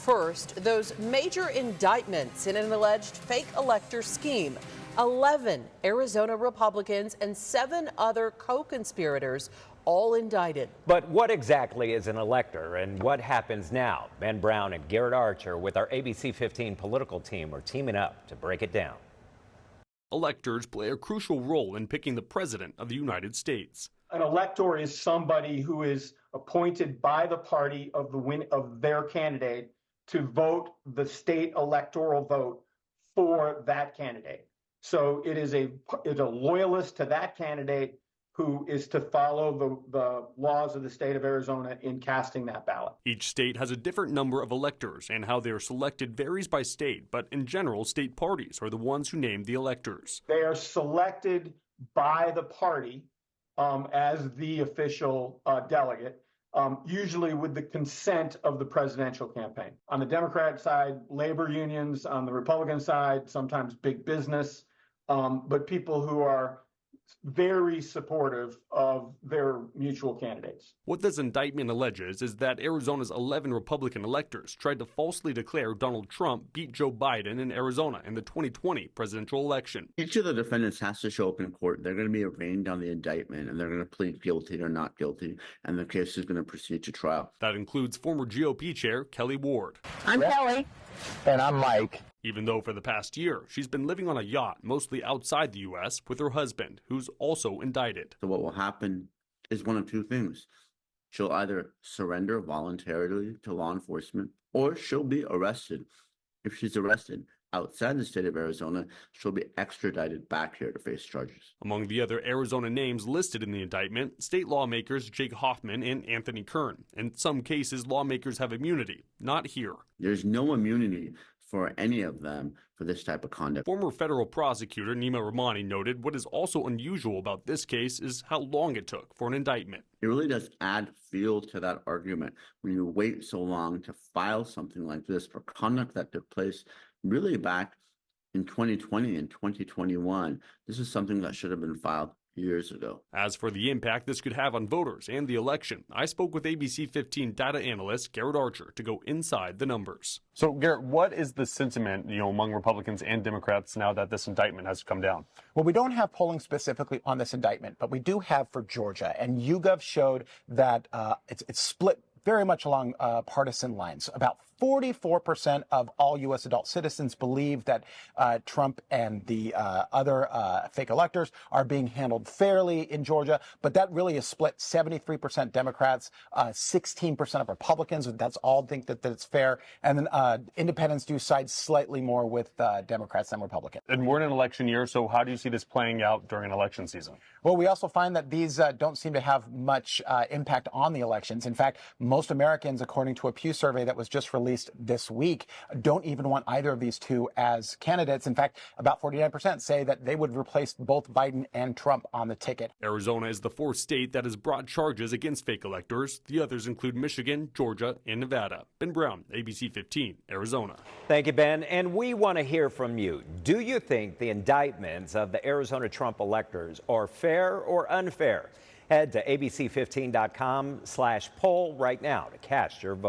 First, those major indictments in an alleged fake elector scheme. 11 Arizona Republicans and 7 other co-conspirators all indicted. But what exactly is an elector and what happens now? Ben Brown and Garrett Archer with our ABC 15 political team are teaming up to break it down. Electors play a crucial role in picking the president of the United States. An elector is somebody who is appointed by the party of their candidate to vote the state electoral vote for that candidate. So it's a loyalist to that candidate who is to follow the laws of the state of Arizona in casting that ballot. Each state has a different number of electors, and how they are selected varies by state, but in general, state parties are the ones who name the electors. They are selected by the party as the official delegate, usually with the consent of the presidential campaign. On the Democrat side, labor unions; on the Republican side, sometimes big business, but people who are very supportive of their mutual candidates. What this indictment alleges is that Arizona's 11 Republican electors tried to falsely declare Donald Trump beat Joe Biden in Arizona in the 2020 presidential election. Each of the defendants has to show up in court. They're going to be arraigned on the indictment, and they're going to plead guilty or not guilty, and the case is going to proceed to trial. That includes former GOP chair Kelly Ward. I'm Kelly. And I'm Mike. Even though for the past year, she's been living on a yacht, mostly outside the U.S., with her husband, who's also indicted. So what will happen is one of two things. She'll either surrender voluntarily to law enforcement, or she'll be arrested. If she's arrested outside the state of Arizona, she'll be extradited back here to face charges. Among the other Arizona names listed in the indictment, state lawmakers Jake Hoffman and Anthony Kern. In some cases, lawmakers have immunity. Not here. There's no immunity for any of them for this type of conduct. Former federal prosecutor Neama Rahmani noted what is also unusual about this case is how long it took for an indictment. It really does add fuel to that argument when you wait so long to file something like this for conduct that took place really back in 2020 and 2021. This is something that should have been filed years ago. As for the impact this could have on voters and the election, I spoke with ABC 15 data analyst Garrett Archer to go inside the numbers. So, Garrett, what is the sentiment, among Republicans and Democrats now that this indictment has come down? Well, we don't have polling specifically on this indictment, but we do have for Georgia. And YouGov showed that it's split very much along partisan lines. About 44% of all U.S. adult citizens believe that Trump and the other fake electors are being handled fairly in Georgia, but that really is split 73% Democrats, 16% of Republicans. That's all think that it's fair. And then independents do side slightly more with Democrats than Republicans. And we're in an election year, so how do you see this playing out during election season? Well, we also find that these don't seem to have much impact on the elections. In fact, most Americans, according to a Pew survey that was just released this week, don't even want either of these two as candidates. In fact, about 49% say that they would replace both Biden and Trump on the ticket. Arizona is the fourth state that has brought charges against fake electors. The others include Michigan, Georgia, and Nevada. Ben Brown, ABC 15, Arizona. Thank you, Ben. And we want to hear from you. Do you think the indictments of the Arizona Trump electors are fair or unfair? Head to abc15.com/poll right now to cast your vote.